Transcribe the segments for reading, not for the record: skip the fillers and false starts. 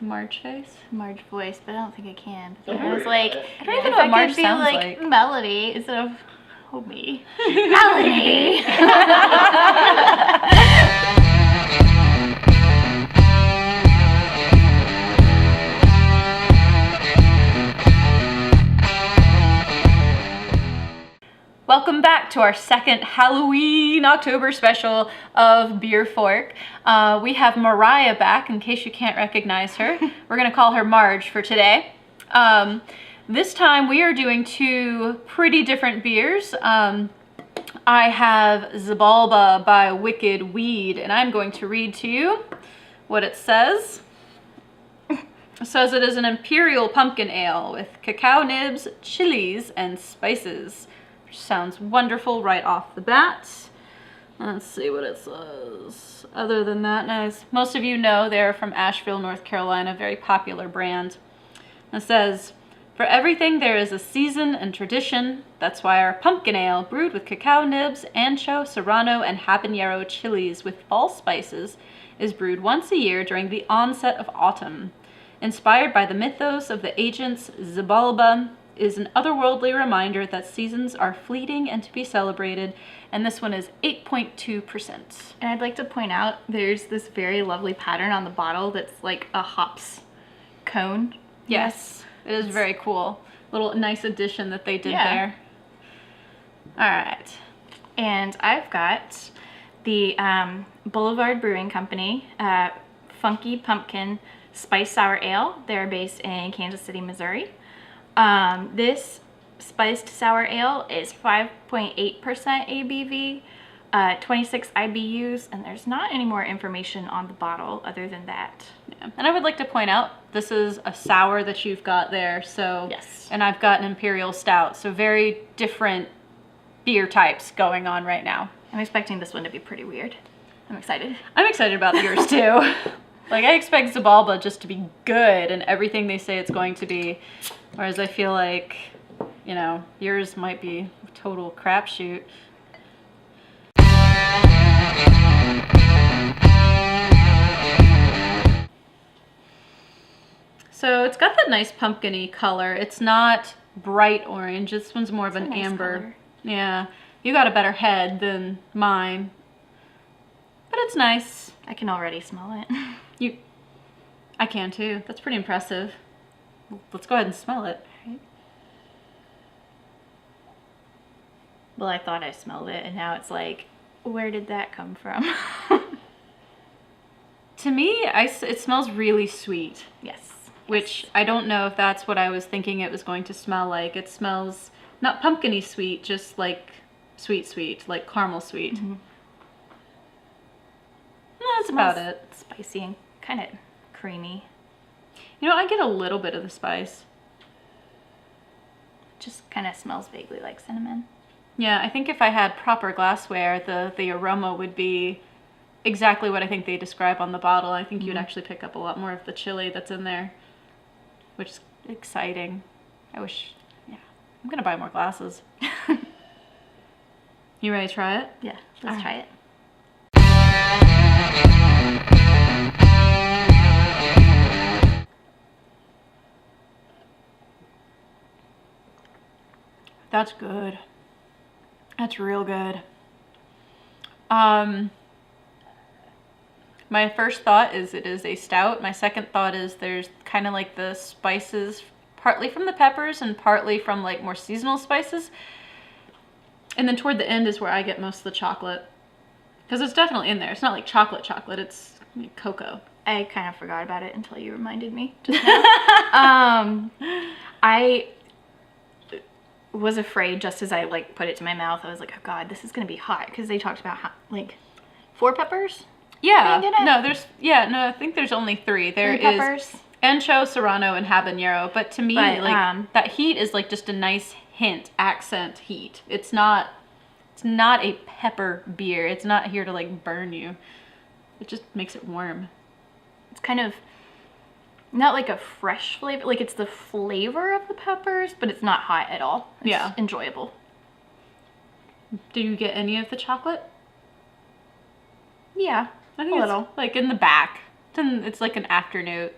Marge face? Marge voice, but I don't think I can. I was like, I don't even know what Marge sounds like. Melody instead of me. Melody! Welcome back to our second Halloween October special of BeerFork. We have Mariah back, in case you can't recognize her. We're going to call her Marge for today. This time we are doing two pretty different beers. I have Xibalba by Wicked Weed, and I'm going to read to you what it says. It says it is an imperial pumpkin ale with cacao nibs, chilies, and spices. Sounds wonderful right off the bat. Let's see what it says. Other than that, as most of you know, they're from Asheville, North Carolina, very popular brand. It says, for everything there is a season and tradition. That's why our pumpkin ale, brewed with cacao nibs, ancho, serrano, and habanero chilies with fall spices, is brewed once a year during the onset of autumn. Inspired by the mythos of the ancients, Xibalba is an otherworldly reminder that seasons are fleeting and to be celebrated, and this one is 8.2%. And I'd like to point out there's this very lovely pattern on the bottle that's like a hops cone. Yes, it is very cool. Little nice addition that they did there. All right. And I've got the Boulevard Brewing Company Funky Pumpkin Spice Sour Ale. They're based in Kansas City, Missouri. This spiced sour ale is 5.8% ABV, 26 IBUs, and there's not any more information on the bottle other than that. Yeah. And I would like to point out, this is a sour that you've got there, so yes. And I've got an imperial stout, so very different beer types going on right now. I'm expecting this one to be pretty weird. I'm excited. I'm excited about yours too. Like, I expect Xibalba just to be good and everything they say it's going to be. Whereas I feel like, you know, yours might be a total crapshoot. So it's got that nice pumpkin-y color. It's not bright orange. This one's more of an amber. Color. Yeah. You got a better head than mine. But it's nice. I can already smell it. I can too. That's pretty impressive. Let's go ahead and smell it. Right. Well, I thought I smelled it, and now it's like, where did that come from? To me, it smells really sweet. Yes. Which I don't know if that's what I was thinking it was going to smell like. It smells not pumpkin-y sweet, just like sweet, like caramel sweet. Mm-hmm. That's about it. Spicy and kind of creamy. You know, I get a little bit of the spice. Just kind of smells vaguely like cinnamon. Yeah, I think if I had proper glassware, the aroma would be exactly what I think they describe on the bottle. I think you'd actually pick up a lot more of the chili that's in there, which is exciting. I'm gonna buy more glasses. You ready to try it? Yeah, let's try it. That's good. That's real good. My first thought is it is a stout. My second thought is there's kind of like the spices, partly from the peppers and partly from like more seasonal spices. And then toward the end is where I get most of the chocolate. Because it's definitely in there. It's not like chocolate, it's like cocoa. I kind of forgot about it until you reminded me just now. I was afraid just as I like put it to my mouth. I was like, oh god, this is gonna be hot, because they talked about like 4 peppers. Yeah. I think there's only 3. There 3 peppers. Ancho, serrano, and habanero. But to me, that heat is like just a nice hint, accent heat. It's not a pepper beer. It's not here to like burn you. It just makes it warm. It's kind of not like a fresh flavor, like it's the flavor of the peppers, but it's not hot at all. It's enjoyable. Do you get any of the chocolate? Yeah, I think a little. Like in the back. It's like an afternote.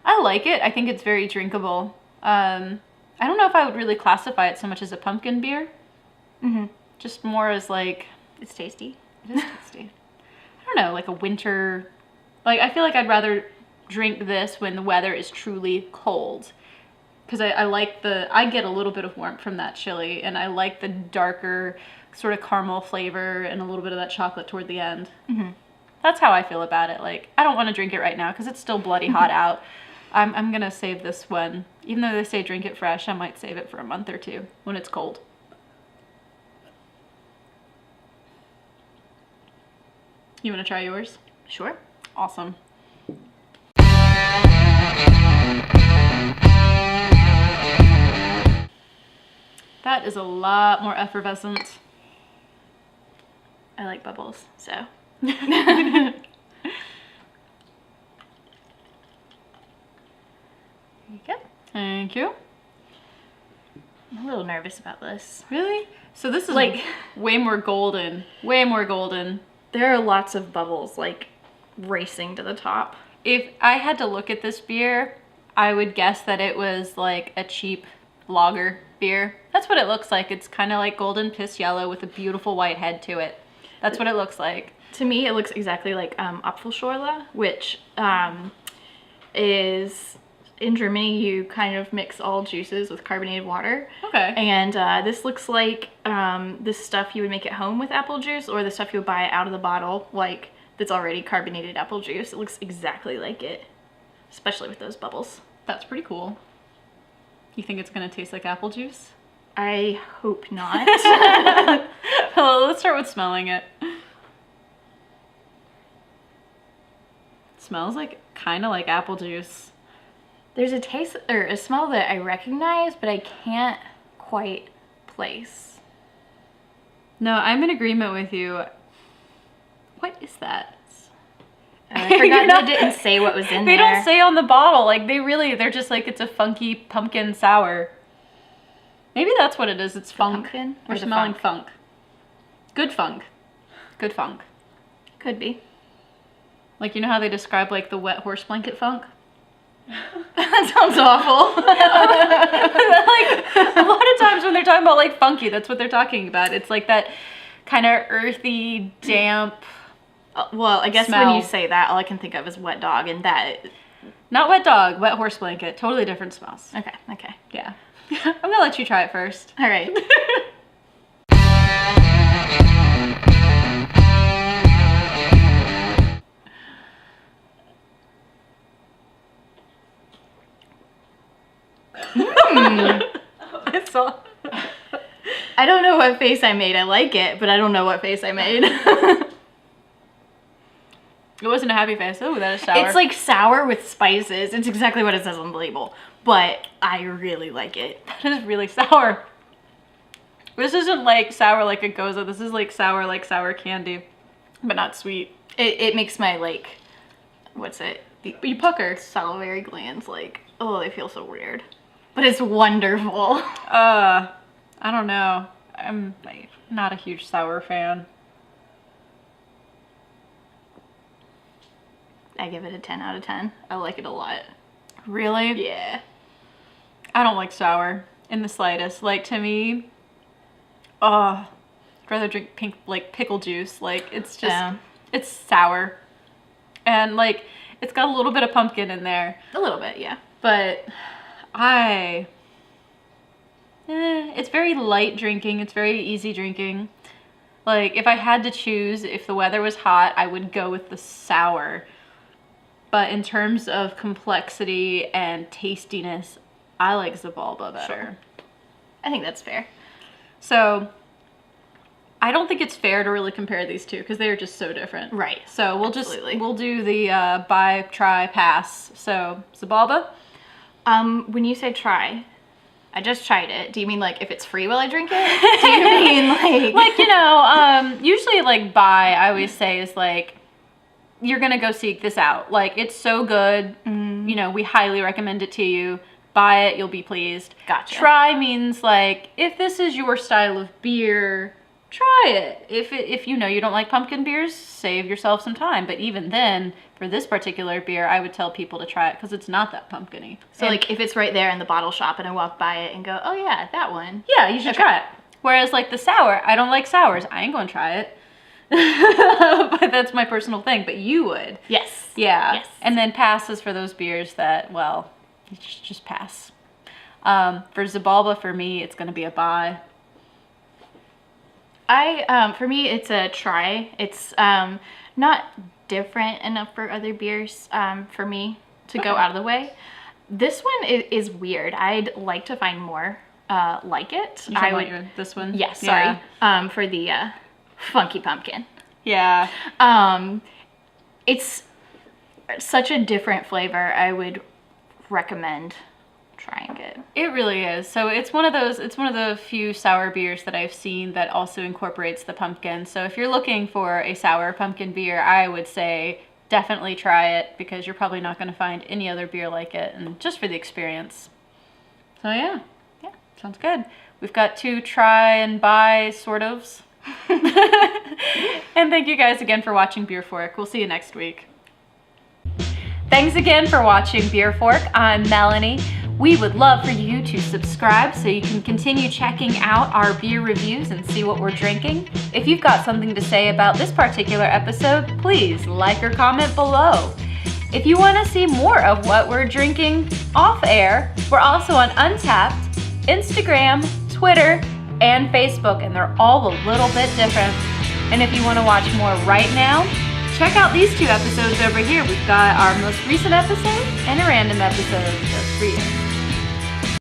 I like it. I think it's very drinkable. I don't know if I would really classify it so much as a pumpkin beer. Mm-hmm. Just more as like, It's tasty. it is tasty. I don't know, like a winter, like I feel like I'd rather drink this when the weather is truly cold. Because I like I get a little bit of warmth from that chili, and I like the darker sort of caramel flavor and a little bit of that chocolate toward the end. Mm-hmm. That's how I feel about it. Like, I don't want to drink it right now because it's still bloody hot out. I'm going to save this one. Even though they say drink it fresh, I might save it for a month or two when it's cold. You want to try yours? Sure. Awesome. That is a lot more effervescent. I like bubbles, so. There you go. Thank you. I'm a little nervous about this. Really? So this is Like- way more golden. Way more golden. There are lots of bubbles, like, racing to the top. If I had to look at this beer, I would guess that it was like a cheap lager beer. That's what it looks like. It's kind of like golden piss yellow with a beautiful white head to it. That's what it looks like. To me, it looks exactly like Apfelschorle, which is... In Germany, you kind of mix all juices with carbonated water. Okay. And this looks like the stuff you would make at home with apple juice, or the stuff you would buy out of the bottle, like that's already carbonated apple juice. It looks exactly like it, especially with those bubbles. That's pretty cool. You think it's going to taste like apple juice? I hope not. Well, let's start with smelling it. Smells like kind of like apple juice. There's a taste or a smell that I recognize, but I can't quite place. No, I'm in agreement with you. What is that? I forgot that it didn't say what was in They there. don't say on the bottle. Like, they're just like, it's a funky pumpkin sour. Maybe that's what it is. It's funk. pumpkin or We're the smelling funk? funk. Good funk. Good funk. Could be. Like, you know how they describe, like, the wet horse blanket funk? That sounds awful. Like, a lot of times when they're talking about, like, funky, that's what they're talking about. It's like that kind of earthy, damp... Well, I guess Smell. when you say that, all I can think of is wet dog, and that... Not wet dog, wet horse blanket. Totally different smells. Okay. Yeah. I'm gonna let you try it first. All right. I saw. I don't know what face I made. I like it, but I don't know what face I made. It wasn't a happy face. Oh, that is sour. It's like sour with spices. It's exactly what it says on the label, but I really like it. That is really sour. This isn't like sour like a goza. This is like sour candy, but not sweet. It makes my, like, what's it? You pucker. Salivary glands, like, oh, they feel so weird. But it's wonderful. I don't know. I'm like, not a huge sour fan. I give it a 10 out of 10. I like it a lot. Really? Yeah. I don't like sour in the slightest. Like, to me, I'd rather drink pickle juice. Like, it's just, Yeah. it's sour. And, like, it's got a little bit of pumpkin in there. A little bit, yeah. But it's very light drinking. It's very easy drinking. Like, if I had to choose, if the weather was hot, I would go with the sour. But in terms of complexity and tastiness, I like Xibalba better. Sure. I think that's fair. So, I don't think it's fair to really compare these two because they're just so different. Right. So Absolutely. we'll do the buy, try, pass. So, Xibalba. When you say try, I just tried it. Do you mean, like, if it's free while I drink it? Do you mean, like... Like, you know, usually, like, buy, I always say is, like, you're gonna go seek this out. Like, it's so good. You know, we highly recommend it to you. Buy it, you'll be pleased. Gotcha. Try means, like, if this is your style of beer, try it. If you know you don't like pumpkin beers, save yourself some time. But even then, for this particular beer, I would tell people to try it because it's not that pumpkin-y. So like if it's right there in the bottle shop and I walk by it and go, oh yeah, that one. Yeah, you should try it. Whereas like the sour, I don't like sours. I ain't gonna try it. But that's my personal thing. But you would. Yes. Yeah. Yes. And then passes for those beers that, well, just pass. For Xibalba, for me, it's gonna be a buy. For me, it's a try. It's not different enough for other beers for me to go out of the way. This one is weird. I'd like to find more like it. I would this one. Yes, sorry. For the funky pumpkin. Yeah. It's such a different flavor. I would recommend trying it. It really is. So it's one of the few sour beers that I've seen that also incorporates the pumpkin. So if you're looking for a sour pumpkin beer, I would say definitely try it because you're probably not going to find any other beer like it, and just for the experience. So yeah, sounds good. We've got 2 try and buy sort ofs. And thank you guys again for watching BeerFork. We'll see you next week. Thanks again for watching BeerFork. I'm Melanie. We would love for you to subscribe so you can continue checking out our beer reviews and see what we're drinking. If you've got something to say about this particular episode, please like or comment below. If you want to see more of what we're drinking off air, we're also on Untappd, Instagram, Twitter, and Facebook, and they're all a little bit different. And if you want to watch more right now, check out these 2 episodes over here. We've got our most recent episode and a random episode just for you.